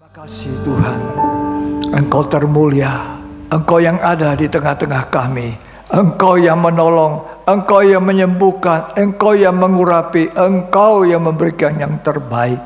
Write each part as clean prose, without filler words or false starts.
Terima kasih Tuhan, Engkau termulia, Engkau yang ada di tengah-tengah kami, Engkau yang menolong, Engkau yang menyembuhkan, Engkau yang mengurapi, Engkau yang memberikan yang terbaik.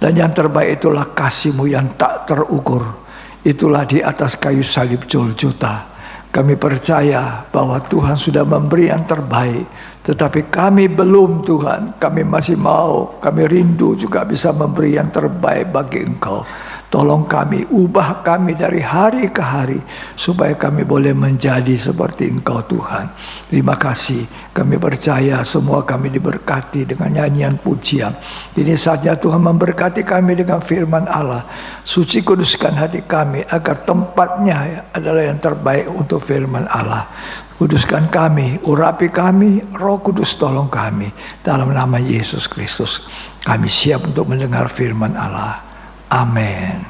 Dan yang terbaik itulah kasih-Mu yang tak terukur. Itulah di atas kayu salib Golgota. Kami percaya bahwa Tuhan sudah memberi yang terbaik. Tetapi kami belum, Tuhan. Kami masih mau, kami rindu juga bisa memberi yang terbaik bagi Engkau. Tolong kami, ubah kami dari hari ke hari, supaya kami boleh menjadi seperti Engkau, Tuhan. Terima kasih. Kami percaya semua kami diberkati dengan nyanyian pujian. Ini saatnya Tuhan memberkati kami dengan firman Allah. Suci kuduskan hati kami, agar tempatnya adalah yang terbaik untuk firman Allah. Kuduskan kami, urapi kami, Roh Kudus tolong kami. Dalam nama Yesus Kristus, kami siap untuk mendengar firman Allah. Amin.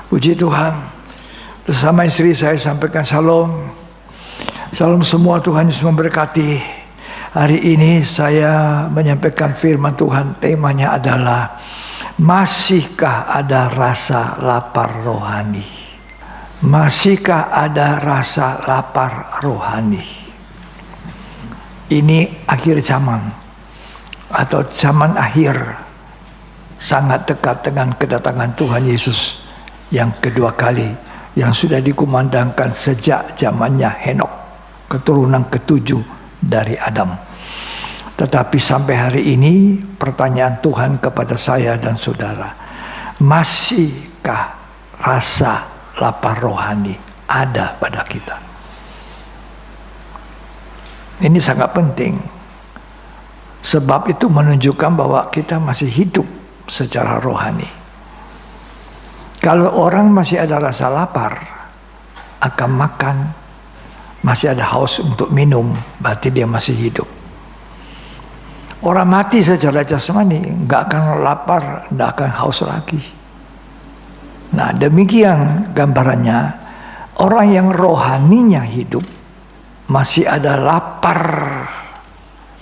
Puji Tuhan. Bersama istri saya sampaikan salam. Salam semua, Tuhan Yesus memberkati. Hari ini saya menyampaikan firman Tuhan. Temanya adalah, masihkah ada rasa lapar rohani? Masihkah ada rasa lapar rohani? Ini akhir zaman atau zaman akhir, sangat dekat dengan kedatangan Tuhan Yesus yang kedua kali, yang sudah dikumandangkan sejak zamannya Henok, keturunan ketujuh dari Adam. Tetapi sampai hari ini pertanyaan Tuhan kepada saya dan saudara, masihkah rasa lapar rohani ada pada kita? Ini sangat penting, sebab itu menunjukkan bahwa kita masih hidup secara rohani. Kalau orang masih ada rasa lapar akan makan, masih ada haus untuk minum, berarti dia masih hidup. Orang mati secara jasmani nggak akan lapar, nggak akan haus lagi. Nah, demikian gambarannya. Orang yang rohaninya hidup masih ada lapar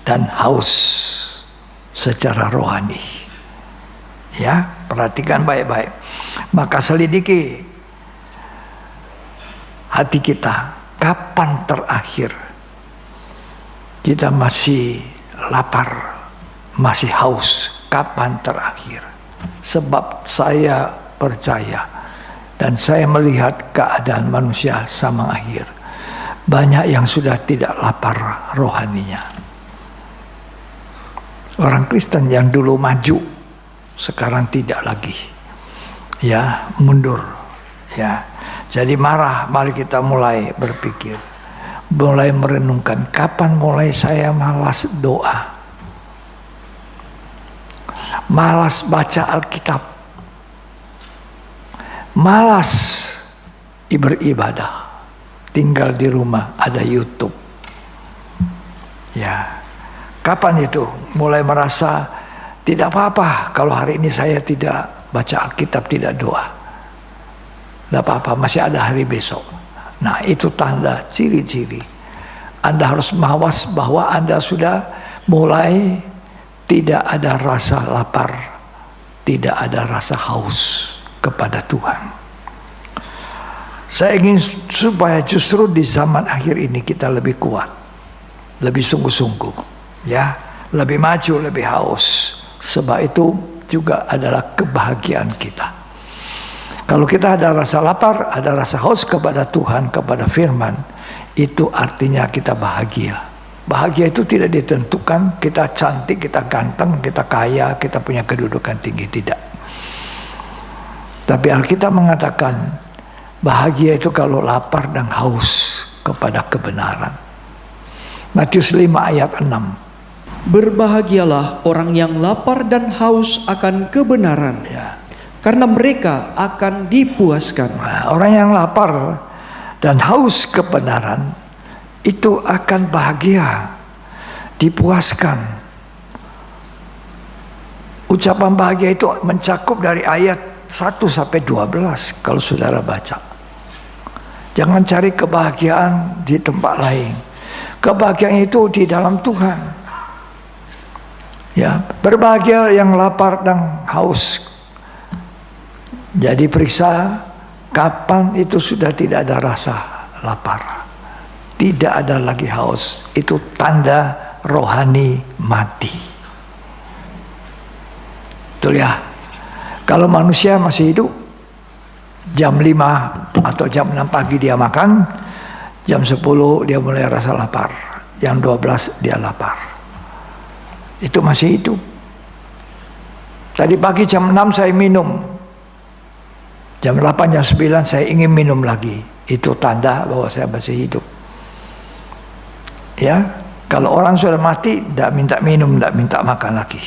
dan haus secara rohani. Ya, perhatikan baik-baik. Maka selidiki hati kita. Kapan terakhir kita masih lapar, masih haus? Kapan terakhir? Sebab saya percaya dan saya melihat keadaan manusia sama akhir. Banyak yang sudah tidak lapar rohaninya. Orang Kristen yang dulu maju, sekarang tidak lagi. Ya, mundur. Ya. Jadi mari kita mulai berpikir, mulai merenungkan, kapan mulai saya malas doa, malas baca Alkitab, malas beribadah, tinggal di rumah ada YouTube. Ya, kapan itu mulai merasa tidak apa-apa kalau hari ini saya tidak baca Alkitab, tidak doa. Tidak apa-apa, masih ada hari besok. Nah, itu tanda ciri-ciri. Anda harus mawas bahwa Anda sudah mulai tidak ada rasa lapar, tidak ada rasa haus kepada Tuhan. Saya ingin supaya justru di zaman akhir ini kita lebih kuat, lebih sungguh-sungguh, ya, lebih maju, lebih haus. Sebab itu juga adalah kebahagiaan kita. Kalau kita ada rasa lapar, ada rasa haus kepada Tuhan, kepada firman, itu artinya kita bahagia. Bahagia itu tidak ditentukan kita cantik, kita ganteng, kita kaya, kita punya kedudukan tinggi, tidak. Tapi Alkitab mengatakan bahagia itu kalau lapar dan haus kepada kebenaran. Matius 5 ayat 6. Berbahagialah orang yang lapar dan haus akan kebenaran, Ya. karena mereka akan dipuaskan. Nah, orang yang lapar dan haus kebenaran itu akan bahagia, dipuaskan. Ucapan bahagia itu mencakup dari ayat 1 sampai 12 kalau saudara baca. Jangan cari kebahagiaan di tempat lain. Kebahagiaan itu di dalam Tuhan. Ya, berbahagia yang lapar dan haus Jadi periksa kapan itu sudah tidak ada rasa lapar, tidak ada lagi haus. Itu tanda rohani mati. Betul ya? Kalau manusia masih hidup, jam 5 atau jam 6 pagi dia makan, jam 10 dia mulai rasa lapar, jam 12 dia lapar. Itu masih hidup. Tadi pagi jam 6 saya minum, jam 8, jam 9 saya ingin minum lagi. Itu tanda bahwa saya masih hidup. Ya, kalau orang sudah mati, tidak minta minum, tidak minta makan lagi.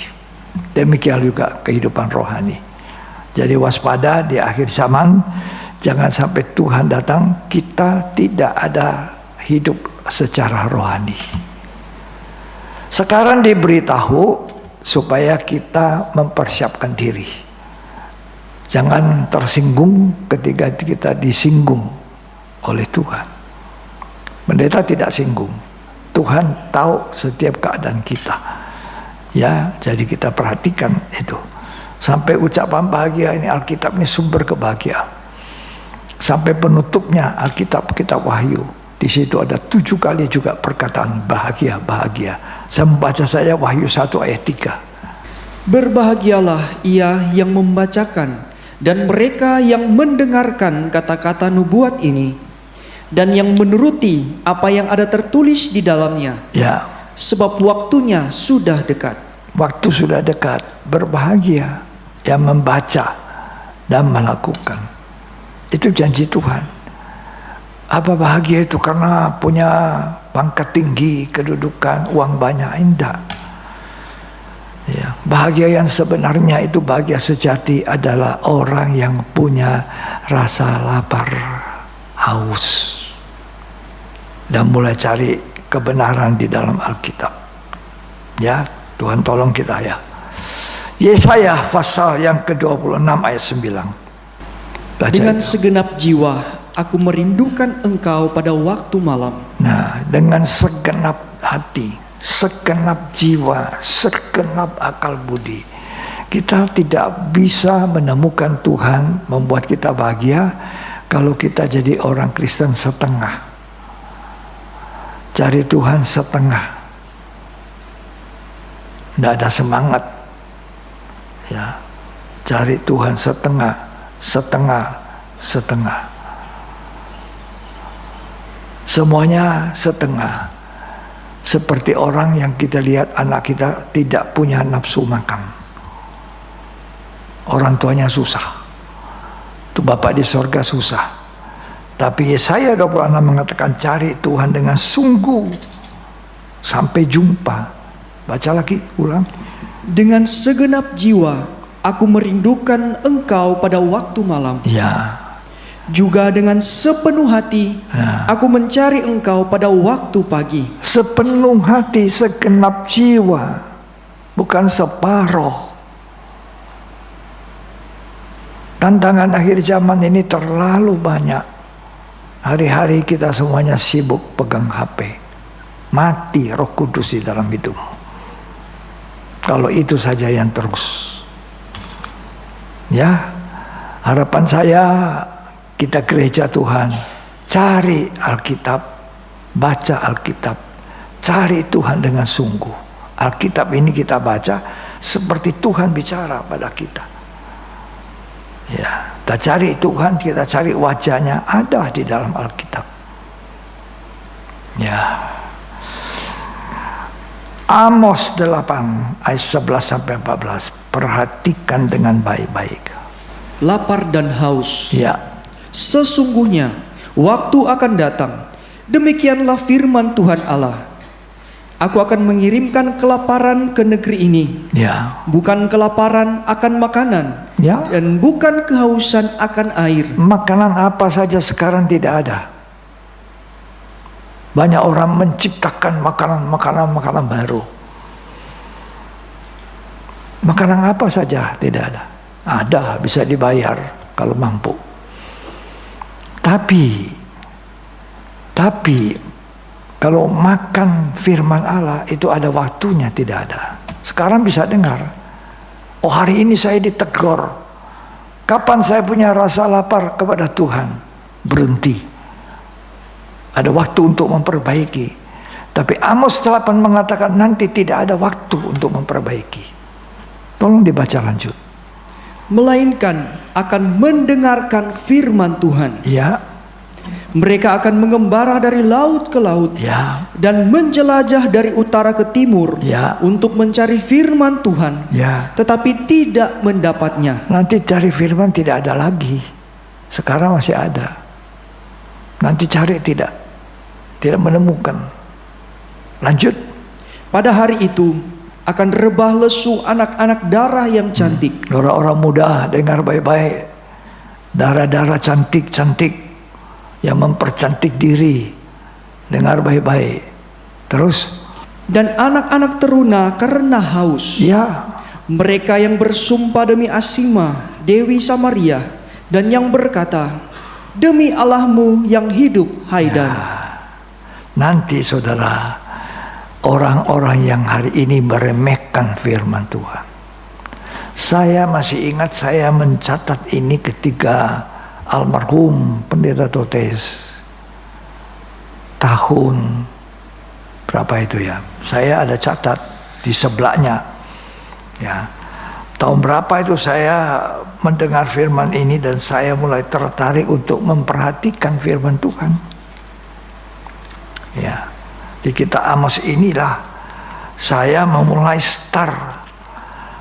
Demikian juga kehidupan rohani. Jadi waspada di akhir zaman, jangan sampai Tuhan datang, kita tidak ada hidup secara rohani. Sekarang diberitahu supaya kita mempersiapkan diri. Jangan tersinggung ketika kita disinggung oleh Tuhan. Pendeta tidak singgung. Tuhan tahu setiap keadaan kita. Ya, jadi kita perhatikan itu. Sampai ucapan bahagia ini, Alkitab ini sumber kebahagiaan. Sampai penutupnya Alkitab, kitab Wahyu. Di situ ada 7 kali juga perkataan bahagia, bahagia. Saya membaca saja Wahyu 1 ayat 3. Berbahagialah ia yang membacakan dan mereka yang mendengarkan kata-kata nubuat ini dan yang menuruti apa yang ada tertulis di dalamnya. Ya. Sebab waktunya sudah dekat. Waktu sudah dekat. Berbahagia yang membaca dan melakukan. Itu janji Tuhan. Apa bahagia itu karena punya pangkat tinggi, kedudukan, uang banyak? Tidak. Ya, bahagia yang sebenarnya itu bahagia sejati adalah orang yang punya rasa lapar, haus, dan mulai cari kebenaran di dalam Alkitab. Ya, Tuhan tolong kita ya. Yesaya pasal yang ke-26 ayat 9. Baca Dengan itu. segenap jiwa aku merindukan engkau pada waktu malam. Nah, dengan segenap hati, segenap jiwa, segenap akal budi, kita tidak bisa menemukan Tuhan membuat kita bahagia kalau kita jadi orang Kristen setengah. Cari Tuhan setengah, tidak ada semangat. Ya, cari Tuhan setengah, setengah, setengah. Semuanya setengah. Seperti orang yang kita lihat anak kita tidak punya nafsu makan. Orang tuanya susah. Itu Bapak di sorga susah. Tapi Yesaya 26 mengatakan cari Tuhan dengan sungguh sampai jumpa. Baca lagi, ulang. Dengan segenap jiwa aku merindukan engkau pada waktu malam. Ya. Juga dengan sepenuh hati aku mencari engkau pada waktu pagi. Sepenuh hati, segenap jiwa, bukan separoh. Tantangan akhir zaman ini terlalu banyak. Hari-hari kita semuanya sibuk pegang HP. Mati Roh Kudus di dalam hidupmu. Kalau itu saja yang terus. Ya, harapan saya kita gereja Tuhan, cari Alkitab, baca Alkitab, cari Tuhan dengan sungguh. Alkitab ini kita baca seperti Tuhan bicara pada kita. Ya, kita cari Tuhan, kita cari wajahnya, ada di dalam Alkitab. Ya. Amos 8 ayat 11 sampai 14. Perhatikan dengan baik-baik. Lapar dan haus. Ya. Sesungguhnya waktu akan datang, demikianlah firman Tuhan Allah. Aku akan mengirimkan kelaparan ke negeri ini. Ya. Bukan kelaparan akan makanan, Ya. dan bukan kehausan akan air. Makanan apa saja sekarang tidak ada. Banyak orang menciptakan makanan baru. Makanan apa saja tidak ada. Ada, bisa dibayar kalau mampu. Tapi kalau makan firman Allah itu ada waktunya, tidak ada. Sekarang bisa dengar, oh hari ini saya ditegur Kapan saya punya rasa lapar kepada Tuhan? Berhenti. Ada waktu untuk memperbaiki. Tapi Amos 8 mengatakan nanti tidak ada waktu untuk memperbaiki. Tolong dibaca lanjut. Melainkan akan mendengarkan firman Tuhan. Ya, Mereka akan mengembara dari laut ke laut ya, dan menjelajah dari utara ke timur ya, untuk mencari firman Tuhan, ya. tetapi tidak mendapatnya. Nanti cari firman tidak ada lagi. Sekarang masih ada. Nanti cari tidak menemukan. Lanjut. Pada hari itu akan rebah lesu anak-anak darah yang cantik. Orang-orang muda dengar baik-baik. Darah-darah cantik-cantik yang mempercantik diri. Dengar baik-baik. Terus. Dan anak-anak teruna karena haus. Ya. Mereka yang bersumpah demi Asima, Dewi Samaria, dan yang berkata, demi Allahmu yang hidup, Haidan. Nanti saudara, orang-orang yang hari ini meremehkan firman Tuhan. Saya masih ingat saya mencatat ini ketika almarhum Pendeta Totes tahun berapa itu ya? Saya ada catat di sebelahnya. Ya. Tahun berapa itu saya mendengar firman ini dan saya mulai tertarik untuk memperhatikan firman Tuhan. Ya. Di kitab Amos inilah saya memulai start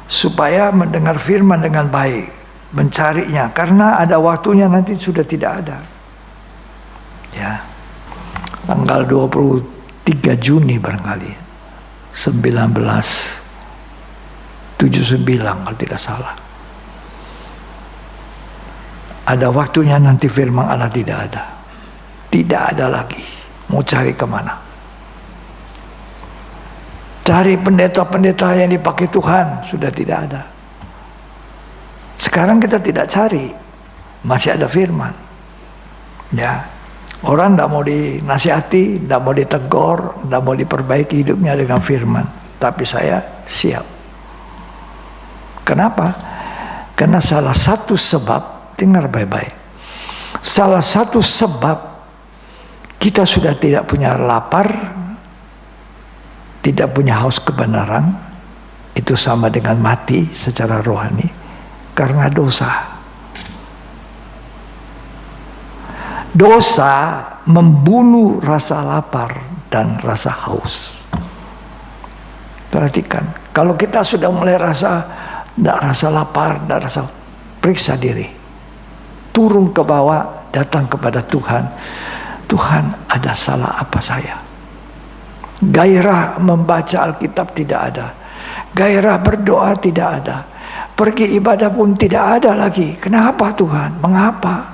supaya mendengar firman dengan baik, mencarinya karena ada waktunya nanti sudah tidak ada. Ya. Tanggal 23 Juni barangkali 1979 kalau tidak salah. Ada waktunya nanti firman Allah tidak ada. Tidak ada lagi. Mau cari kemana? Cari pendeta-pendeta yang dipakai Tuhan, sudah tidak ada. Sekarang kita tidak cari, masih ada firman. Ya, orang tidak mau dinasihati, tidak mau ditegur, tidak mau diperbaiki hidupnya dengan firman. Tapi saya siap. Kenapa? Karena salah satu sebab, dengar baik-baik. Salah satu sebab kita sudah tidak punya lapar, tidak punya haus kebenaran, itu sama dengan mati secara rohani karena dosa. Dosa membunuh rasa lapar dan rasa haus. Perhatikan, kalau kita sudah mulai tidak rasa lapar, tidak rasa, periksa diri, turun ke bawah, datang kepada Tuhan. Tuhan, ada salah apa saya? Gairah membaca Alkitab tidak ada. Gairah berdoa tidak ada. Pergi ibadah pun tidak ada lagi. Kenapa Tuhan? Mengapa?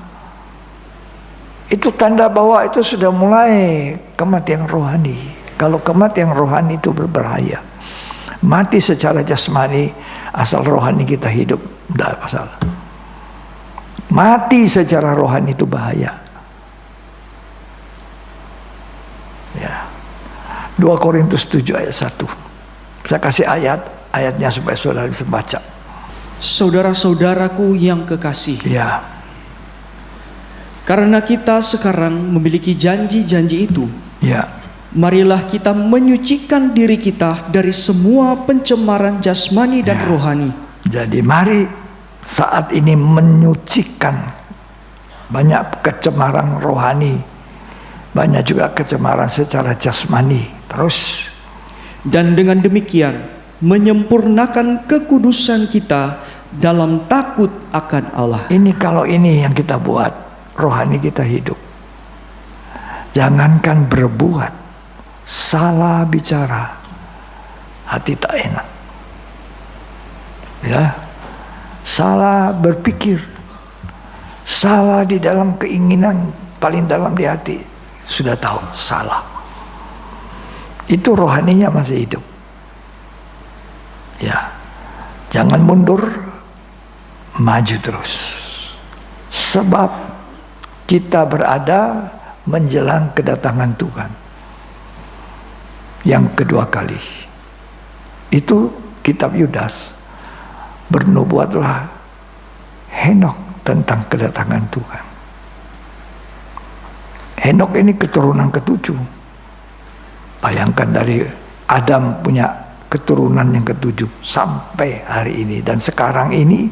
Itu tanda bahwa itu sudah mulai kematian rohani. Kalau kematian rohani itu berbahaya. Mati secara jasmani, asal rohani kita hidup, tidak masalah. Mati secara rohani itu bahaya. 2 Korintus 7 ayat 1. Saya kasih ayatnya supaya saudara bisa baca. Saudara-saudaraku yang kekasih, Ya. karena kita sekarang memiliki janji-janji itu, Ya. marilah kita menyucikan diri kita dari semua pencemaran jasmani dan rohani. Jadi mari saat ini menyucikan. Banyak kecemaran rohani, banyak juga kecemaran secara jasmani. Terus, Dan dengan demikian menyempurnakan kekudusan kita dalam takut akan Allah. ini kalau ini yang kita buat, rohani kita hidup. Jangankan berbuat, salah bicara, hati tak enak. Ya, salah berpikir, salah di dalam keinginan paling dalam di hati, sudah tahu salah. Itu rohaninya masih hidup. Ya, jangan mundur, maju terus. Sebab kita berada menjelang kedatangan Tuhan yang kedua kali. Itu kitab Yudas. Bernubuatlah, Henok tentang kedatangan Tuhan. Henok ini keturunan ketujuh. Bayangkan dari Adam punya keturunan yang ketujuh sampai hari ini. Dan sekarang ini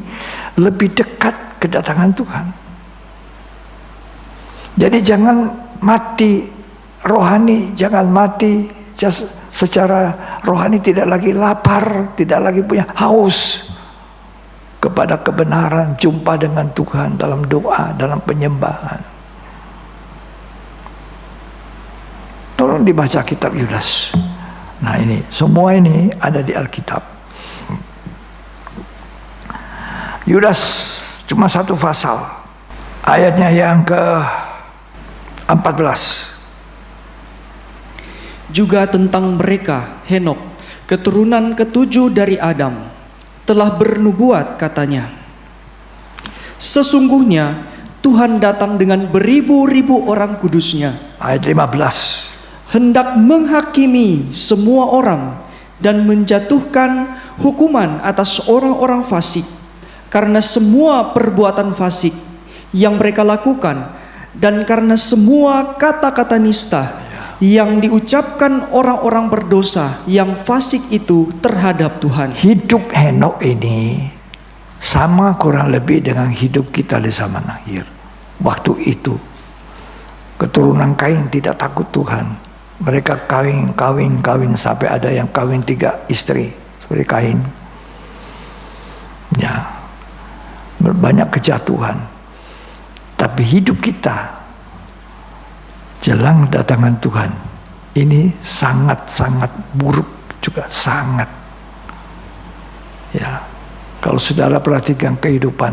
lebih dekat kedatangan Tuhan. Jadi jangan mati rohani, jangan mati secara rohani, tidak lagi lapar, tidak lagi punya haus kepada kebenaran, jumpa dengan Tuhan dalam doa, dalam penyembahan. Tolong dibaca kitab Yudas. Nah ini, semua ini ada di Alkitab. Yudas cuma satu pasal. Ayatnya yang ke-14. Juga tentang mereka, Henok, keturunan ketujuh dari Adam, telah bernubuat katanya, sesungguhnya Tuhan datang dengan beribu-ribu orang kudusnya. Ayat 15. Hendak menghakimi semua orang dan menjatuhkan hukuman atas orang-orang fasik karena semua perbuatan fasik yang mereka lakukan dan karena semua kata-kata nista yang diucapkan orang-orang berdosa yang fasik itu terhadap Tuhan. Hidup Henok ini sama kurang lebih dengan hidup kita di zaman akhir. Waktu itu keturunan Kain tidak takut Tuhan. Mereka kawin sampai ada yang kawin 3 istri seperti Kain. Ya, banyak kejatuhan. Tapi hidup kita jelang datangan Tuhan ini sangat-sangat buruk juga, sangat. Ya, kalau saudara perhatikan kehidupan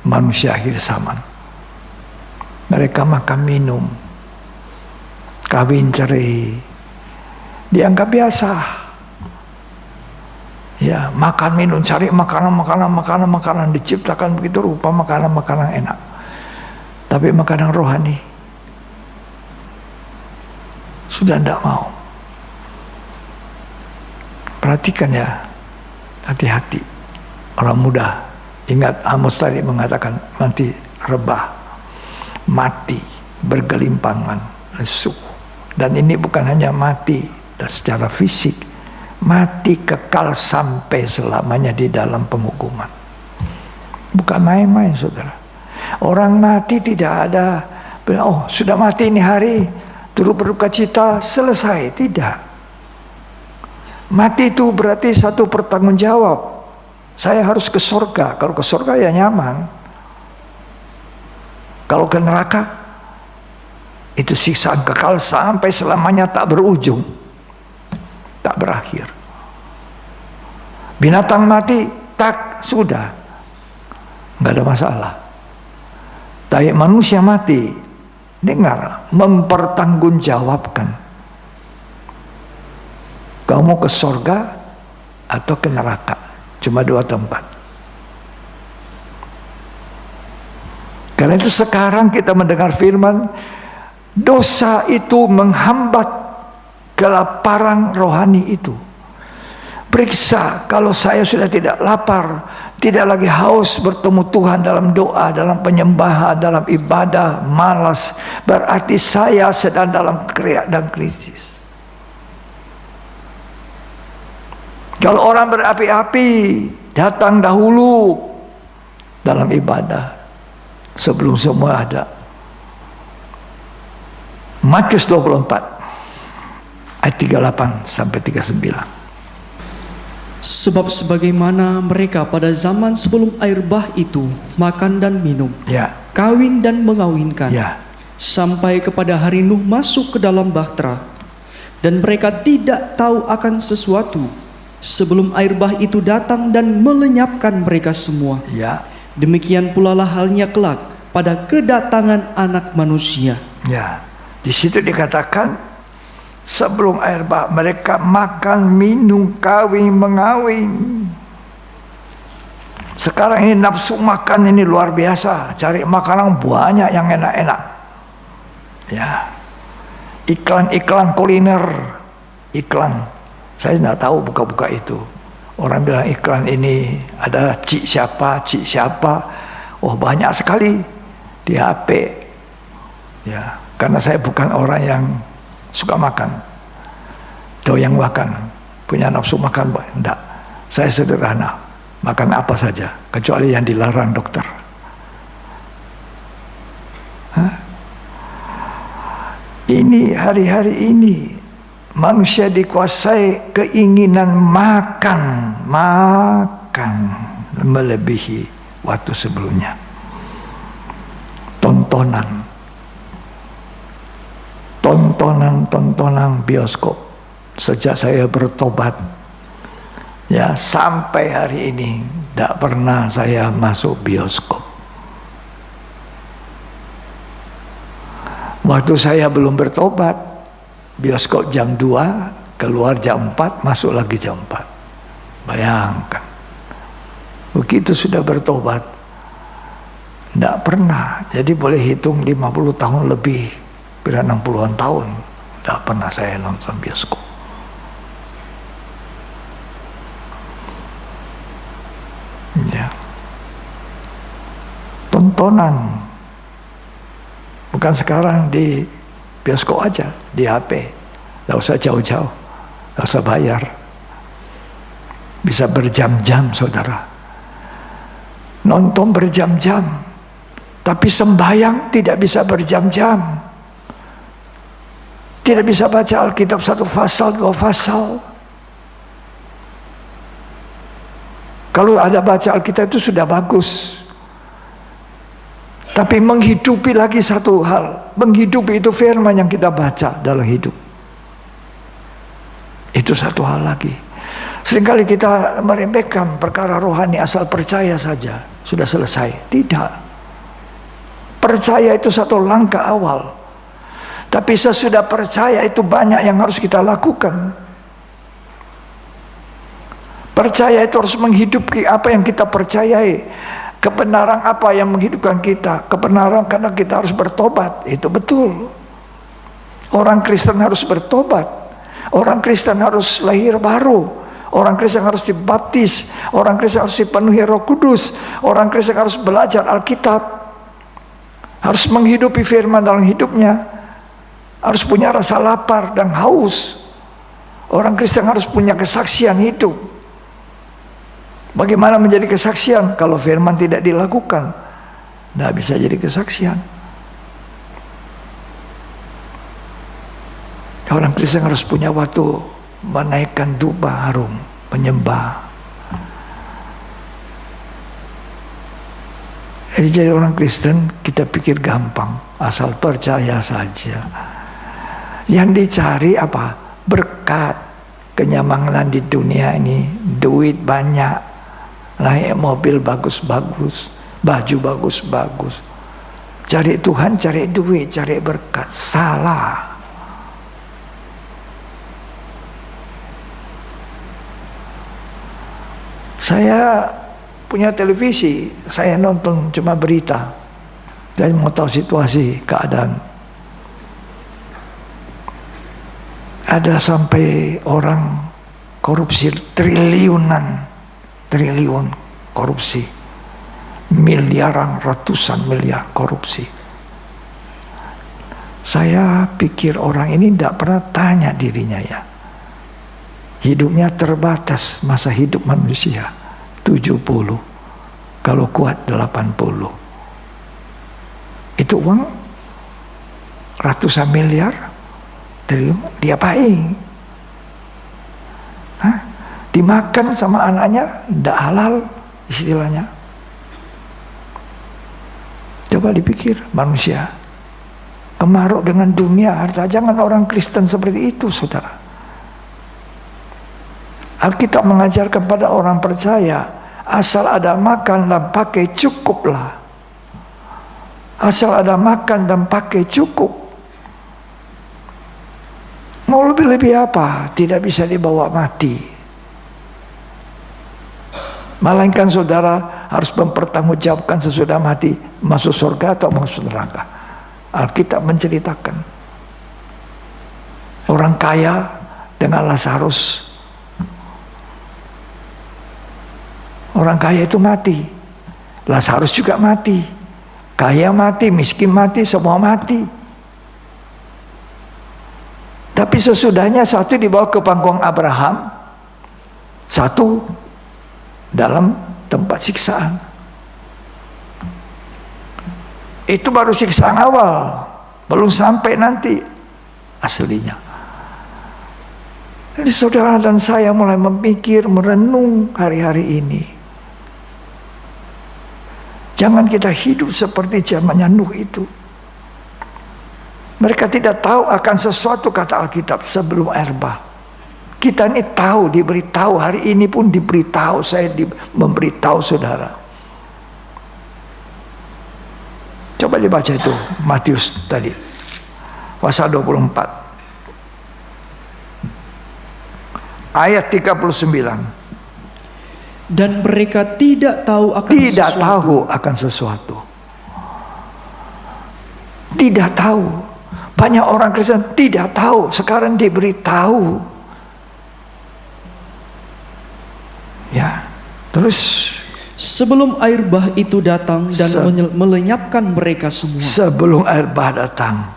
manusia akhir zaman, mereka makan minum, kawin cerai, dianggap biasa. Ya, makan minum, cari makanan, diciptakan begitu rupa makanan enak. Tapi makanan rohani sudah tidak mau. Perhatikan ya, hati-hati orang muda. Ingat Amos tadi mengatakan nanti rebah, mati, bergelimpangan, lesu. Dan ini bukan hanya mati secara fisik, mati kekal sampai selamanya di dalam penghukuman. Bukan main-main saudara. Orang mati tidak ada, oh sudah mati ini hari, turut berduka cita, selesai. Tidak. Mati itu berarti satu pertanggungjawab. Saya harus ke surga. Kalau ke surga ya nyaman. Kalau ke neraka, itu siksaan kekal sampai selamanya, tak berujung, tak berakhir. Binatang mati, tak, sudah, nggak ada masalah. Tapi manusia mati, dengar, mempertanggungjawabkan. Kau mau ke surga atau ke neraka? Cuma 2 tempat. Karena itu sekarang kita mendengar firman, dosa itu menghambat kelaparan rohani itu. Periksa, kalau saya sudah tidak lapar, tidak lagi haus bertemu Tuhan dalam doa, dalam penyembahan, dalam ibadah, malas, berarti saya sedang dalam keadaan krisis. Kalau orang berapi-api, datang dahulu dalam ibadah sebelum semua ada. Matius 24 ayat 38 sampai 39. Sebab sebagaimana mereka pada zaman sebelum air bah itu makan dan minum, Ya, kawin dan mengawinkan, ya. sampai kepada hari Nuh masuk ke dalam bahtera, dan mereka tidak tahu akan sesuatu sebelum air bah itu datang dan melenyapkan mereka semua. Ya, Demikian pula lah halnya kelak pada kedatangan Anak Manusia. ya. Di situ dikatakan sebelum air bah mereka makan, minum, kawin, mengawin. Sekarang ini nafsu makan ini luar biasa. Cari makanan banyak yang enak-enak. Ya, iklan-iklan kuliner, iklan. Saya tidak tahu buka-buka itu. Orang bilang iklan ini ada cik siapa, Oh, banyak sekali di HP. Ya, karena saya bukan orang yang suka makan, doyan makan, punya nafsu makan, enggak. Saya sederhana, makan apa saja, kecuali yang dilarang dokter. Ini hari-hari ini manusia dikuasai keinginan makan melebihi waktu sebelumnya. Tontonan bioskop sejak saya bertobat, ya, sampai hari ini tidak pernah saya masuk bioskop. Waktu saya belum bertobat, bioskop jam 2, keluar jam 4, masuk lagi jam 4. Bayangkan. Begitu sudah bertobat, tidak pernah. Jadi boleh hitung 50 tahun lebih, kira 60-an tahun, tidak pernah saya nonton bioskop. Ya. Tontonan. Bukan sekarang di bioskop aja, di HP. Tidak usah jauh-jauh, tidak usah bayar. Bisa berjam-jam, saudara. Nonton berjam-jam. Tapi sembahyang tidak bisa berjam-jam. Tidak bisa baca Alkitab 1 pasal, 2 pasal. Kalau ada baca Alkitab itu sudah bagus. Tapi menghidupi lagi satu hal. Menghidupi itu firman yang kita baca dalam hidup. Itu satu hal lagi. Seringkali kita meremehkan perkara rohani asal percaya saja. Sudah selesai. Tidak. Percaya itu satu langkah awal. Tapi sesudah percaya itu banyak yang harus kita lakukan. Percaya itu harus menghidupi apa yang kita percayai. Kebenaran apa yang menghidupkan kita? Kebenaran karena kita harus bertobat. Itu betul. Orang Kristen harus bertobat. Orang Kristen harus lahir baru. Orang Kristen harus dibaptis. Orang Kristen harus dipenuhi Roh Kudus. Orang Kristen harus belajar Alkitab. Harus menghidupi firman dalam hidupnya. Harus punya rasa lapar dan haus. Orang Kristen harus punya kesaksian hidup. Bagaimana menjadi kesaksian kalau firman tidak dilakukan? Tidak bisa jadi kesaksian. Orang Kristen harus punya waktu menaikkan dupa harum, menyembah. Jadi orang Kristen kita pikir gampang, asal percaya saja. Yang dicari apa? Berkat, kenyamanan di dunia ini, duit banyak. Naik mobil bagus-bagus, baju bagus-bagus. Cari Tuhan, cari duit, cari berkat. Salah. Saya punya televisi, saya nonton cuma berita. Saya mau tahu situasi, keadaan. Ada sampai orang korupsi triliun korupsi, miliaran, ratusan miliar korupsi. Saya pikir orang ini tidak pernah tanya dirinya, ya, hidupnya terbatas, masa hidup manusia 70, kalau kuat 80. Itu uang ratusan miliar triliun diapain? Dimakan sama anaknya, tidak halal istilahnya. Coba dipikir manusia. Kemaruk dengan dunia harta. Jangan orang Kristen seperti itu, saudara. Alkitab mengajarkan pada orang percaya, asal ada makan dan pakai cukuplah. Asal ada makan dan pakai cukup. Mau lebih-lebih apa? Tidak bisa dibawa mati. Melainkan saudara harus mempertanggungjawabkan sesudah mati, masuk surga atau masuk neraka. Alkitab menceritakan orang kaya dengan Lazarus. Orang kaya itu mati. Lazarus juga mati. Kaya mati, miskin mati, semua mati. Tapi sesudahnya satu dibawa ke pangkuan Abraham, satu dalam tempat siksaan. Itu baru siksaan awal, belum sampai nanti aslinya. Jadi saudara dan saya mulai memikir, merenung hari-hari ini. Jangan kita hidup seperti zamannya Nuh itu. Mereka tidak tahu akan sesuatu, kata Alkitab, sebelum air bah. Kita ini tahu, diberitahu, hari ini pun diberitahu, saya memberitahu saudara. Coba dibaca itu, Matius tadi, pasal 24. Ayat 39. Dan mereka tidak tahu akan Tidak sesuatu. tahu akan sesuatu. Tidak tahu. Banyak orang Kristen tidak tahu, sekarang diberitahu. Ya, terus Sebelum air bah itu datang dan melenyapkan mereka semua. sebelum air bah datang,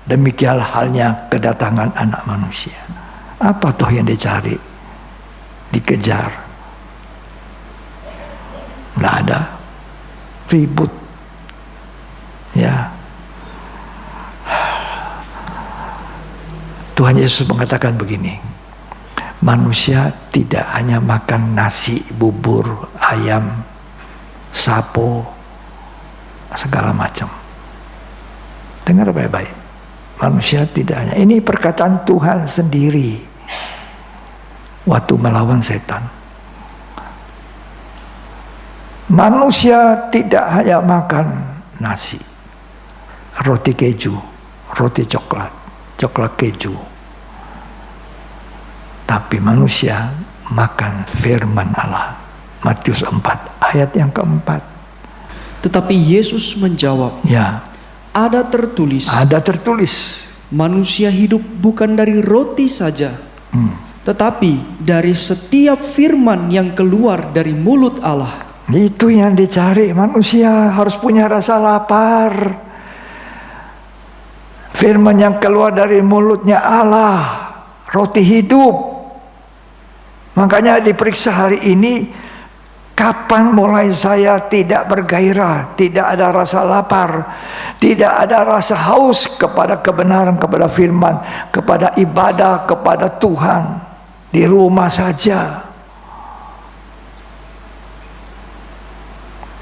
demikianlah halnya kedatangan anak manusia. Apa toh yang dicari? Dikejar. Nggak ada. Ribut. Ya. Tuhan Yesus mengatakan begini, manusia tidak hanya makan nasi, bubur, ayam, sapo, segala macam. Dengar baik-baik. Manusia tidak hanya, ini perkataan Tuhan sendiri waktu melawan setan. Manusia tidak hanya makan nasi, roti keju, roti coklat, coklat keju. Tapi manusia makan firman Allah. Matius 4 ayat yang keempat. Tetapi Yesus menjawab, Ya, ada tertulis, ada tertulis. manusia hidup bukan dari roti saja, tetapi dari setiap firman yang keluar dari mulut Allah. Itu yang dicari. Manusia harus punya rasa lapar. Firman yang keluar dari mulutnya Allah, roti hidup. Makanya diperiksa hari ini, kapan mulai saya tidak bergairah, tidak ada rasa lapar, tidak ada rasa haus kepada kebenaran, kepada firman, kepada ibadah, kepada Tuhan. Di rumah saja.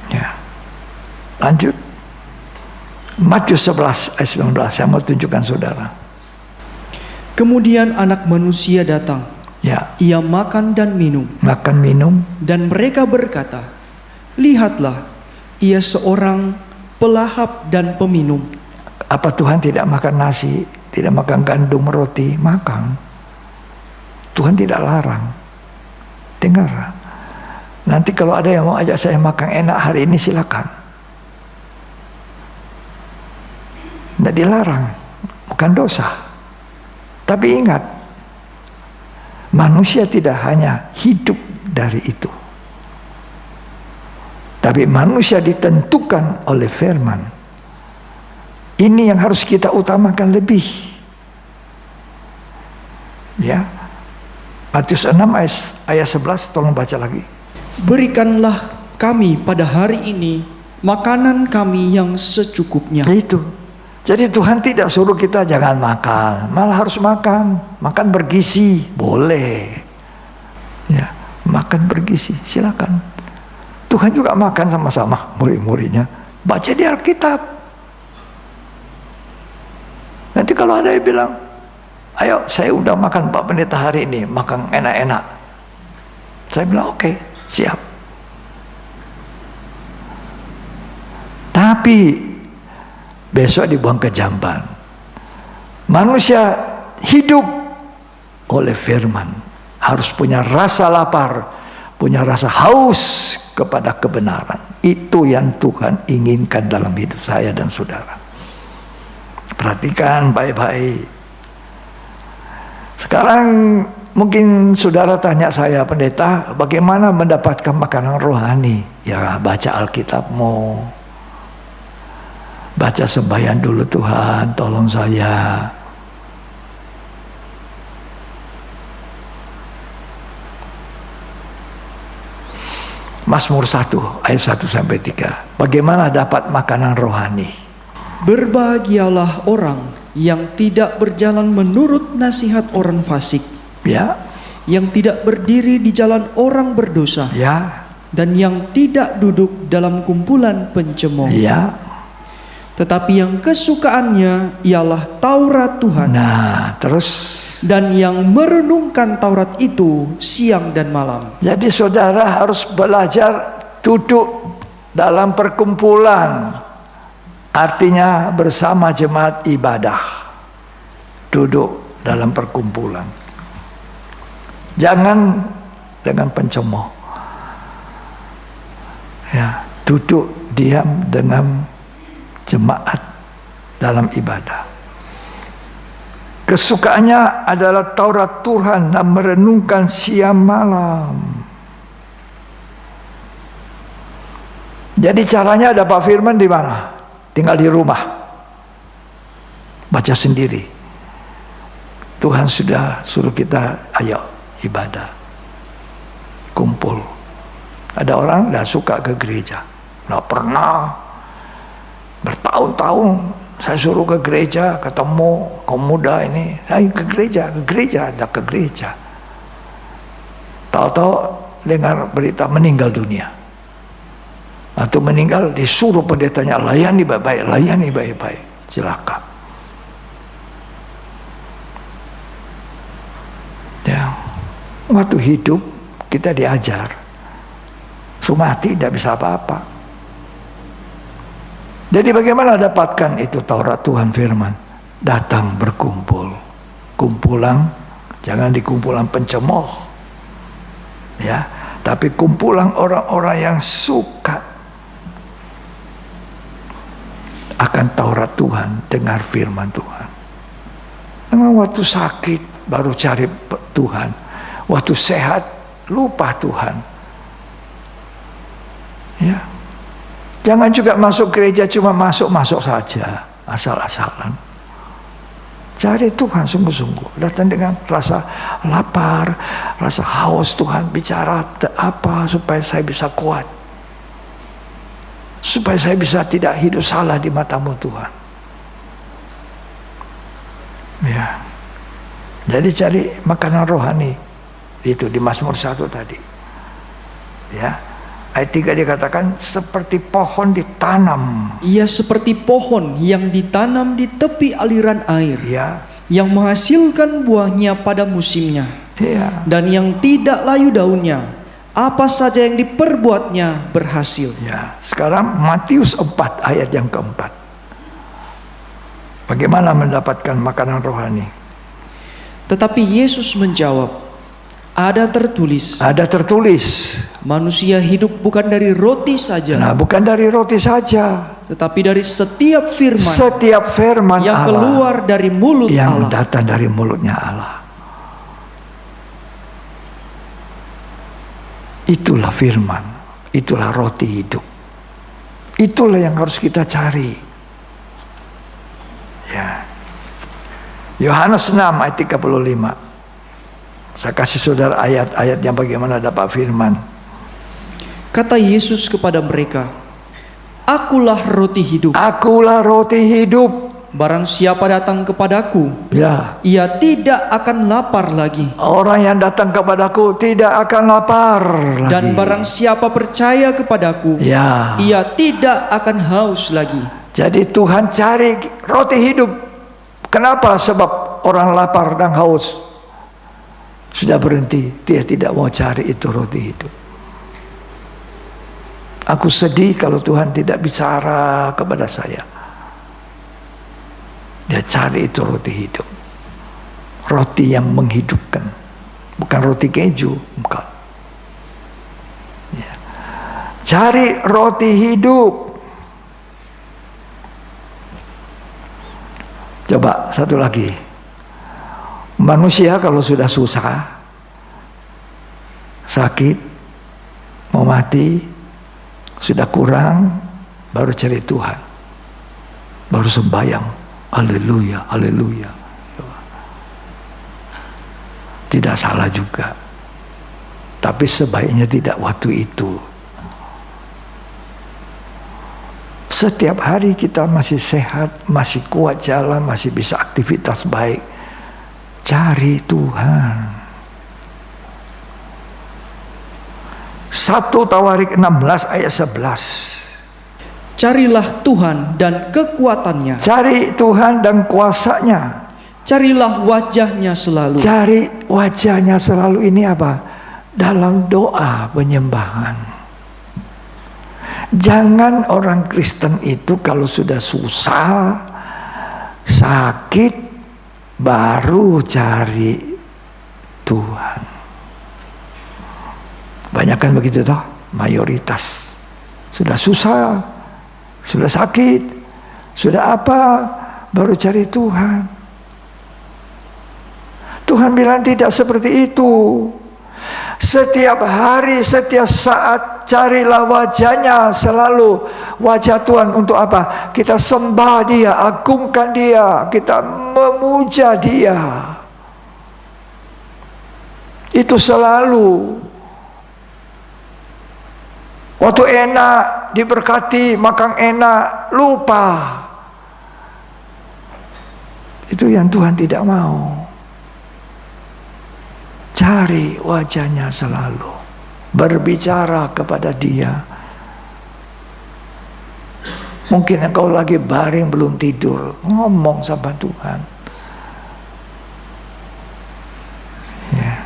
Ya. Lanjut. Matius 11 ayat 19, saya mau tunjukkan saudara. Kemudian anak manusia datang, Ya, ia makan dan minum. makan minum. Dan mereka berkata, lihatlah, ia seorang pelahap dan peminum. Apa Tuhan tidak makan nasi, tidak makan gandum roti? Makan. Tuhan tidak larang. Dengar. Nanti kalau ada yang mau ajak saya makan enak hari ini, silakan. Tidak dilarang, bukan dosa. Tapi ingat, manusia tidak hanya hidup dari itu, tapi manusia ditentukan oleh firman. Ini yang harus kita utamakan lebih. Ya, Matius 6 ayat 11, tolong baca lagi. Berikanlah kami pada hari ini makanan kami yang secukupnya. Itu. Jadi Tuhan tidak suruh kita jangan makan, malah harus makan. Makan bergizi, boleh. Ya, makan bergizi, silakan. Tuhan juga makan sama-sama murid-muridnya. Baca di Alkitab. Nanti kalau ada yang bilang, ayo saya udah makan Pak Pendeta hari ini, makan enak-enak. Saya bilang oke, siap. Tapi besok dibuang ke jamban. Manusia hidup oleh firman, harus punya rasa lapar, punya rasa haus kepada kebenaran. Itu yang Tuhan inginkan dalam hidup saya dan saudara. Perhatikan baik-baik. Sekarang mungkin saudara tanya saya, pendeta, bagaimana mendapatkan makanan rohani? Ya, baca Alkitabmu. Baca sembahyang dulu, Tuhan, tolong saya. Mazmur 1 ayat 1-3. Bagaimana dapat makanan rohani? Berbahagialah orang yang tidak berjalan menurut nasihat orang fasik, Ya, yang tidak berdiri di jalan orang berdosa, ya, dan yang tidak duduk dalam kumpulan pencemooh. ya. Tetapi yang kesukaannya ialah Taurat Tuhan, Nah, terus dan yang merenungkan Taurat itu siang dan malam. jadi saudara harus belajar duduk dalam perkumpulan. Artinya bersama jemaat ibadah. Duduk dalam perkumpulan. Jangan dengan pencemooh. Ya, duduk diam dengan jemaat dalam ibadah. Kesukaannya adalah Taurat Tuhan dan merenungkan siang malam. Jadi caranya dapat firman di mana? Tinggal di rumah. Baca sendiri. Tuhan sudah suruh kita, ayo ibadah. Kumpul. Ada orang tidak suka ke gereja. Tidak pernah. Bertahun-tahun saya suruh ke gereja, ketemu kaum muda ini, ayo ke gereja, ada ke gereja. Tahu-tahu dengar berita meninggal dunia. Atau meninggal, disuruh pendetanya layani baik-baik, celaka. Ya, waktu hidup kita diajar, mati tidak bisa apa-apa. Jadi bagaimana dapatkan itu Taurat Tuhan firman? Datang berkumpul. Kumpulan, jangan di kumpulan pencemooh. Ya, tapi kumpulan orang-orang yang suka akan Taurat Tuhan, dengar firman Tuhan. Memang waktu sakit baru cari Tuhan. Waktu sehat lupa Tuhan. Ya. Jangan juga masuk gereja cuma masuk saja, asal-asalan. Cari Tuhan sungguh-sungguh. Datang dengan rasa lapar, rasa haus. Tuhan bicara apa supaya saya bisa kuat. Supaya saya bisa tidak hidup salah di matamu Tuhan. Ya. Jadi cari makanan rohani. Itu di Mazmur 1 tadi. Ya. Ayat 3 dikatakan seperti pohon ditanam. Ia seperti pohon yang ditanam di tepi aliran air, Ya. yang menghasilkan buahnya pada musimnya, Ya. dan yang tidak layu daunnya. Apa saja yang diperbuatnya berhasil. Ya. Sekarang Matius 4 ayat yang keempat. Bagaimana mendapatkan makanan rohani? Tetapi Yesus menjawab, ada tertulis, manusia hidup bukan dari roti saja, nah bukan dari roti saja, tetapi dari setiap firman yang Allah keluar dari mulut yang Allah. datang dari mulutnya Allah. Itulah firman, itulah roti hidup. Itulah yang harus kita cari. Ya. Yohanes 6 ayat 35. Saya kasih saudara ayat-ayat yang bagaimana dapat firman. Kata Yesus kepada mereka, akulah roti hidup. Akulah roti hidup. Barang siapa datang kepadaku, Ya. ia tidak akan lapar lagi. Orang yang datang kepadaku tidak akan lapar lagi. Dan barang siapa percaya kepadaku, ya, ia tidak akan haus lagi. Jadi Tuhan cari roti hidup. Kenapa? Sebab orang lapar dan haus. Sudah berhenti, dia tidak mau cari itu roti hidup. Aku sedih kalau Tuhan tidak bicara kepada saya. Dia cari itu roti hidup. Roti yang menghidupkan. Bukan roti keju, bukan. Ya. Cari roti hidup. Coba satu lagi. Manusia kalau sudah susah, sakit, mau mati, sudah kurang, baru cari Tuhan, baru sembahyang, haleluya, haleluya. Tidak salah juga, tapi sebaiknya tidak waktu itu. Setiap hari kita masih sehat, masih kuat jalan, masih bisa aktivitas baik, cari Tuhan. 1 Tawarik 16 ayat 11. Carilah Tuhan dan kekuatannya. Cari Tuhan dan kuasanya. Carilah wajahnya selalu. Cari wajahnya selalu ini apa? Dalam doa penyembahan. Jangan orang Kristen itu kalau sudah susah, sakit, baru cari Tuhan. Banyak kan begitu toh, mayoritas. Sudah susah, sudah sakit, sudah apa, baru cari Tuhan. Tuhan bilang tidak seperti itu. Setiap hari, setiap saat carilah wajahnya selalu. Wajah Tuhan untuk apa? Kita sembah Dia, agungkan Dia, kita memuja Dia. Itu selalu. Waktu enak, diberkati, makan enak, lupa. Itu yang Tuhan tidak mau. Cari wajahnya selalu, berbicara kepada Dia. Mungkin engkau lagi baring belum tidur, ngomong sama Tuhan. Ya.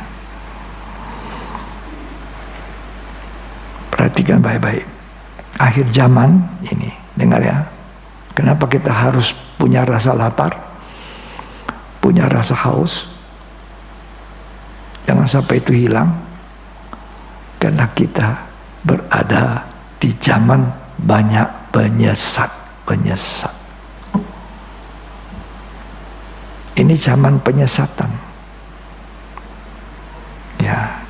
Perhatikan baik-baik. Akhir zaman ini, dengar ya. Kenapa kita harus punya rasa lapar, punya rasa haus? Jangan sampai itu hilang, karena kita berada di zaman banyak penyesat. Ini zaman penyesatan. Ya,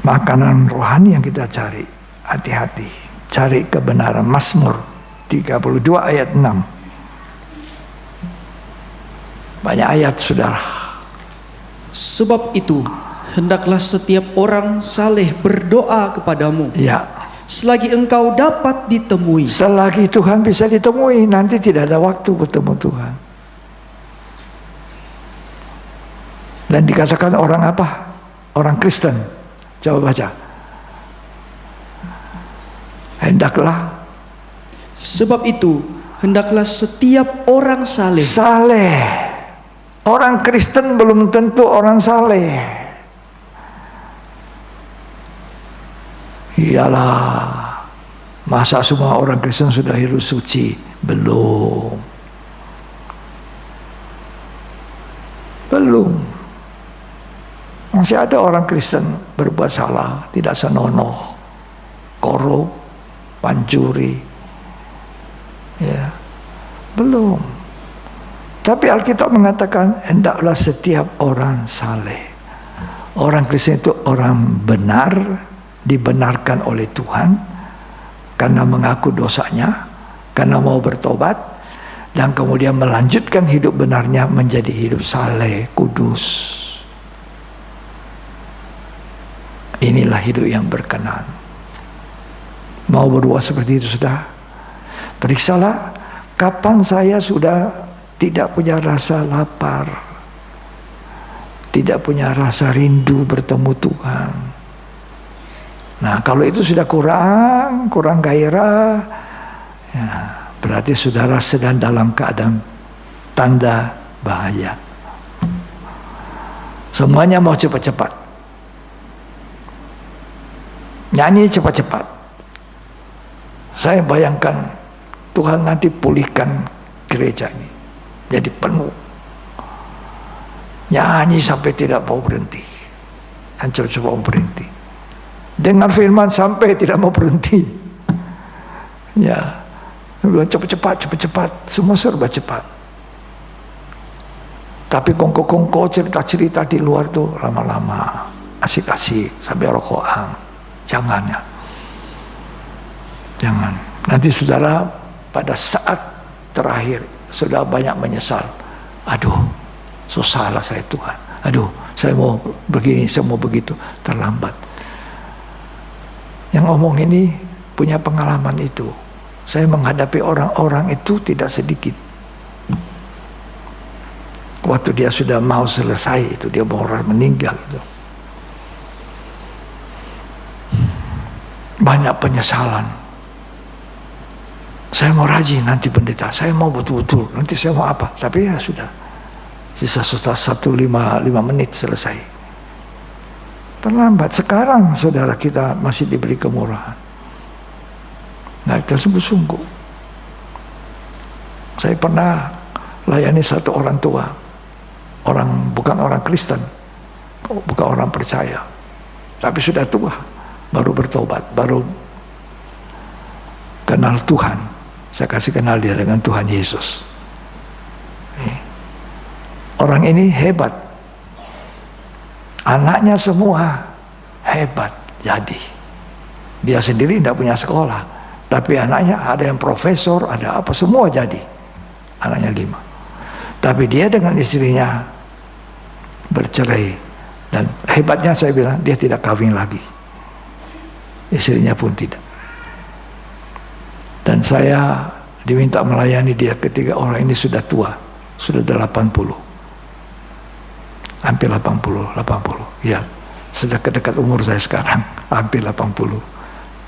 makanan rohani yang kita cari, hati-hati, cari kebenaran. Mazmur 32 ayat 6. Banyak ayat saudara. Sebab itu, hendaklah setiap orang saleh berdoa kepadamu. Ya. Selagi engkau dapat ditemui. Selagi Tuhan bisa ditemui, nanti tidak ada waktu bertemu Tuhan. Dan dikatakan orang apa? Orang Kristen. Coba baca. Hendaklah. Sebab itu, hendaklah setiap orang saleh. Saleh. Orang Kristen belum tentu orang saleh. Iyalah, masa semua orang Kristen sudah hidup suci? Belum. Masih ada orang Kristen berbuat salah, tidak senonoh, korup, pancuri. Ya, belum. Tapi Alkitab mengatakan hendaklah setiap orang saleh. Orang Kristen itu orang benar, dibenarkan oleh Tuhan karena mengaku dosanya, karena mau bertobat, dan kemudian melanjutkan hidup benarnya menjadi hidup saleh, kudus. Inilah hidup yang berkenan. Mau berbuat seperti itu sudah? Periksalah, kapan saya sudah tidak punya rasa lapar, tidak punya rasa rindu bertemu Tuhan. Nah, kalau itu sudah kurang gairah, ya, berarti saudara sedang dalam keadaan tanda bahaya. Semuanya mau cepat-cepat, nyanyi cepat-cepat. Saya bayangkan Tuhan nanti pulihkan gereja ini jadi penuh, nyanyi sampai tidak mau berhenti, dan cepat-cepat mau berhenti, dengar firman sampai tidak mau berhenti. Ya, cepat-cepat, semua serba cepat. Tapi kongko-kongko cerita-cerita di luar tuh lama-lama asik-asik sambil rokokan. Jangan ya. Jangan. Nanti saudara pada saat terakhir sudah banyak menyesal. Aduh, so salah saya Tuhan. Aduh, saya mau begini, saya mau begitu. Terlambat. Yang ngomong ini punya pengalaman itu. Saya menghadapi orang-orang itu tidak sedikit. Waktu dia sudah mau selesai itu, dia mau meninggal itu. Banyak penyesalan. Saya mau rajin nanti pendeta, saya mau betul-betul, nanti saya mau apa. Tapi ya sudah, sisa 1-5 menit selesai. Terlambat. Sekarang saudara kita masih diberi kemurahan. Nah, kita sungguh-sungguh. Saya pernah layani satu orang tua, bukan orang Kristen, bukan orang percaya, tapi sudah tua, baru bertobat, baru kenal Tuhan. Saya kasih kenal dia dengan Tuhan Yesus. Orang ini hebat, anaknya semua hebat jadi. Dia sendiri tidak punya sekolah, tapi anaknya ada yang profesor, ada apa, semua jadi. Anaknya 5. Tapi dia dengan istrinya bercerai. Dan hebatnya saya bilang, dia tidak kawin lagi. Istrinya pun tidak. Dan saya diminta melayani dia ketika orang ini sudah tua. Sudah 80. Hampir 80. Ya, sudah dekat umur saya sekarang. Hampir 80.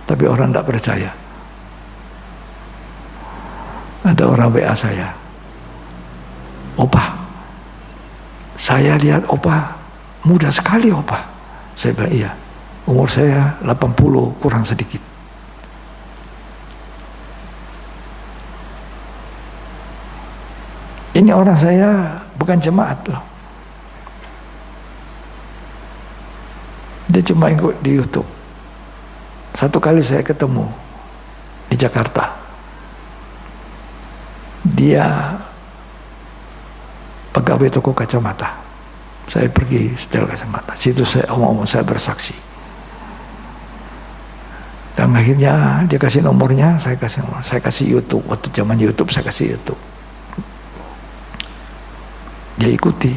Tapi orang tidak percaya. Ada orang WA saya. Opa, saya lihat Opa muda sekali Opa. Saya bilang iya, umur saya 80 kurang sedikit. Ini orang saya bukan jemaat loh. Dia cuma ikut di YouTube. Satu kali saya ketemu di Jakarta. Dia pegawai toko kacamata. Saya pergi setel kacamata. Situ saya omong-omong, saya bersaksi. Dan akhirnya dia kasih nomornya, saya kasih YouTube. Waktu zaman YouTube saya kasih YouTube. Dia ikuti.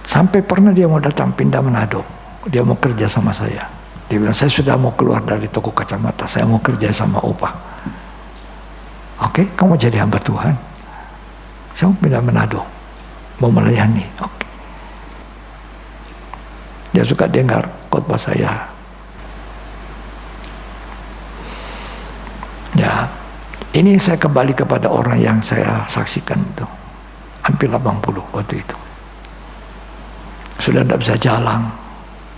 Sampai pernah dia mau datang pindah Manado. Dia mau kerja sama saya. Dia bilang, saya sudah mau keluar dari toko kacamata. Saya mau kerja sama Opa. Oke, kamu jadi hamba Tuhan. Saya mau pindah Manado. Mau melayani. Oke. Dia suka dengar khotbah saya. Ya, ini saya kembali kepada orang yang saya saksikan itu. Hampir 80 waktu itu. Sudah tidak bisa jalan,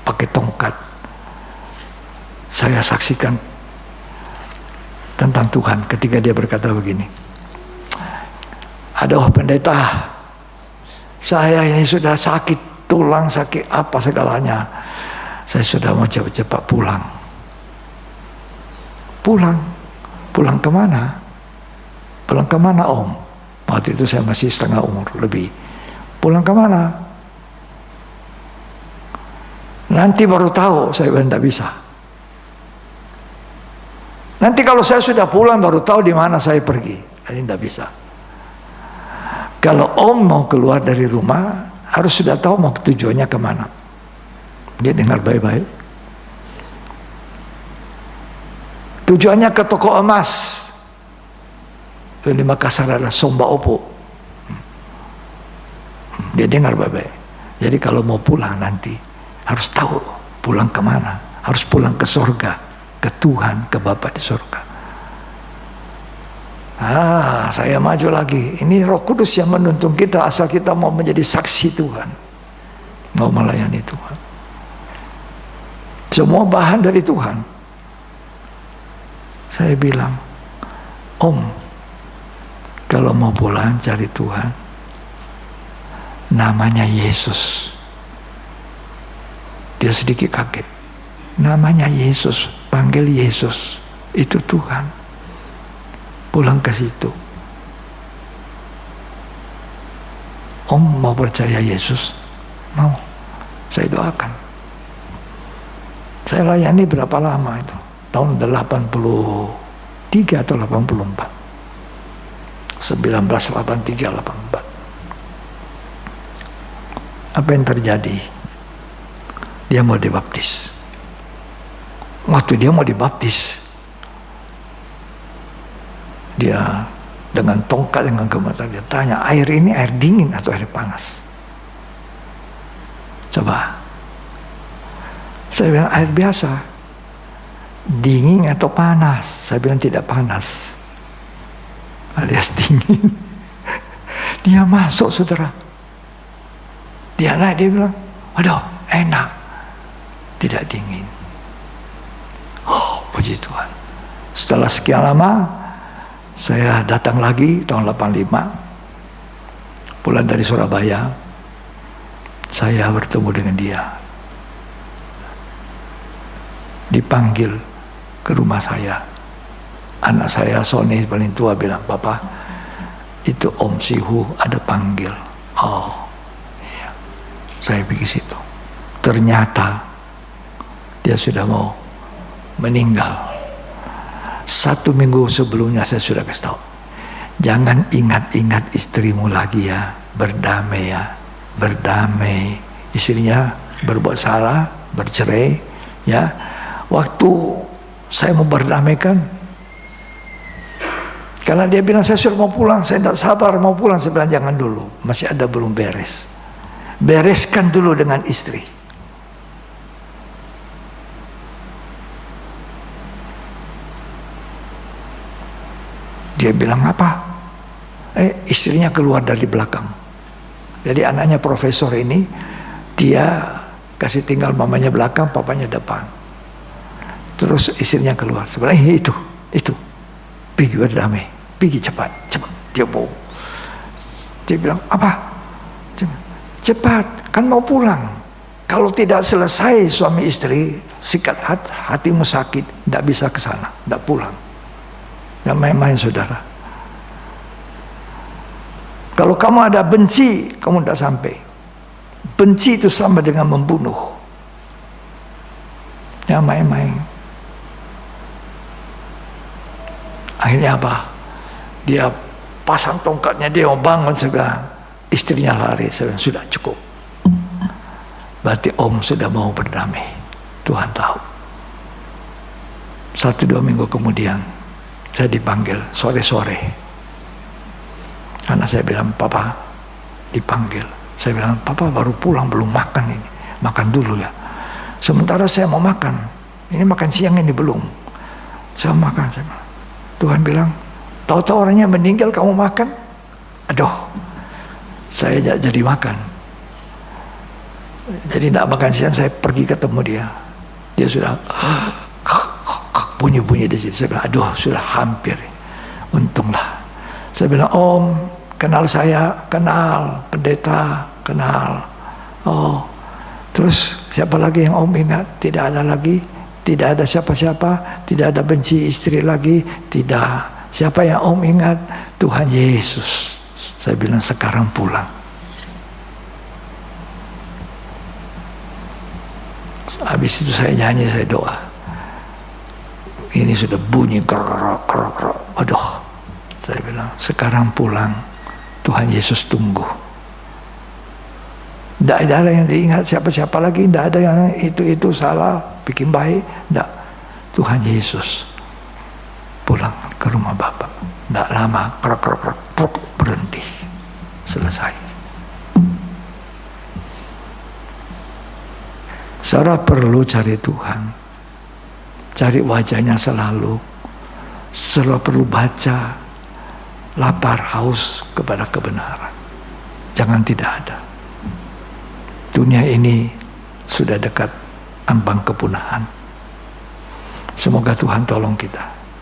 pakai tongkat. Saya saksikan tentang Tuhan ketika dia berkata begini. Aduh pendeta, saya ini sudah sakit tulang, sakit apa segalanya. Saya sudah mau cepat-cepat pulang. Pulang kemana? Pulang kemana Om? Waktu itu saya masih setengah umur lebih. Pulang kemana? Nanti baru tahu. Saya bilang tidak bisa. Nanti kalau saya sudah pulang baru tahu di mana saya pergi. Saya tidak bisa. Kalau Om mau keluar dari rumah harus sudah tahu mau tujuannya kemana. Dia dengar baik-baik. Tujuannya ke toko emas. Di Makassar adalah Somba Opo. Dia dengar baik-baik. Jadi kalau mau pulang nanti harus tahu pulang kemana. Harus pulang ke surga, ke Tuhan, ke Bapa di surga. Saya maju lagi. Ini Roh Kudus yang menuntun kita asal kita mau menjadi saksi Tuhan, mau melayani Tuhan. Semua bahan dari Tuhan. Saya bilang, Om, kalau mau pulang cari Tuhan, namanya Yesus. Dia sedikit kaget. Namanya Yesus, panggil Yesus, itu Tuhan. Pulang ke situ. Om mau percaya Yesus? Mau. Saya doakan. Saya layani berapa lama itu? Tahun 83 atau 84. 1983-84. Apa yang terjadi? Dia mau dibaptis. Waktu dia mau dibaptis, dia dengan tongkat, dengan gemetar, dia tanya, air ini air dingin atau air panas? Coba. Saya bilang air biasa. Dingin atau panas? Saya bilang tidak panas, alias dingin. Dia masuk, saudara. Dia naik, dia bilang, aduh enak, tidak dingin. Oh, puji Tuhan. Setelah sekian lama, saya datang lagi tahun 85, pulang dari Surabaya. Saya bertemu dengan dia, dipanggil ke rumah saya. Anak saya Sony paling tua bilang, Papa, itu Om Sihu ada panggil. Oh iya. Saya pergi situ. Ternyata dia sudah mau meninggal. 1 minggu sebelumnya saya sudah kasih tahu, jangan ingat-ingat istrimu lagi ya, berdamai ya, berdamai. Istrinya berbuat salah, bercerai ya. Waktu saya mau berdamaikan, karena dia bilang saya sudah mau pulang, saya tidak sabar mau pulang. Saya bilang jangan dulu, masih ada belum beres. Bereskan dulu dengan istri. Dia bilang apa? Istrinya keluar dari belakang. Jadi anaknya profesor ini, dia kasih tinggal mamanya belakang, papanya depan. Terus istrinya keluar. Sebenarnya itu, pergi berdamai, pergi cepat. Dia mau. Dia bilang apa? Cepat, kan mau pulang. Kalau tidak selesai suami istri, sikat hatimu sakit, tidak bisa ke sana, tidak pulang. Tidak main-main, saudara. Kalau kamu ada benci, kamu tidak sampai. Benci itu sama dengan membunuh. Ya main-main. Akhirnya apa? Dia pasang tongkatnya, dia mau bangun. Saya bilang, istrinya lari. Saya bilang, sudah cukup. Berarti Om sudah mau berdamai. Tuhan tahu. 1-2 minggu kemudian, saya dipanggil sore-sore. Karena saya bilang, Papa dipanggil. Saya bilang, Papa baru pulang, belum makan ini. Makan dulu ya. Sementara saya mau makan. Ini makan siang ini belum. Saya makan. Tuhan bilang, tahu-tahu orangnya meninggal kamu makan? Aduh, saya tidak jadi makan. Jadi tidak makan siang, saya pergi ketemu dia. Dia sudah bunyi-bunyi di situ. Saya bilang, aduh sudah hampir. Untunglah. Saya bilang, Om, kenal saya? Kenal. Pendeta, kenal. Oh, terus siapa lagi yang Om ingat? Tidak ada lagi. Tidak ada siapa-siapa. Tidak ada benci istri lagi. Tidak. Siapa yang Om ingat? Tuhan Yesus. Saya bilang, sekarang pulang. Habis itu saya nyanyi, saya doa. Ini sudah bunyi kerok. Aduh, saya bilang, sekarang pulang. Tuhan Yesus tunggu. Tidak ada yang diingat siapa-siapa lagi. Tidak ada yang itu salah, bikin baik. Tidak. Tuhan Yesus pulang ke rumah Bapak. Tidak lama, kerok, berhenti. Selesai. Saudara perlu cari Tuhan. Cari wajahnya selalu. Selalu perlu baca. Lapar, haus kepada kebenaran. Jangan tidak ada. Dunia ini sudah dekat ambang kepunahan. Semoga Tuhan tolong kita.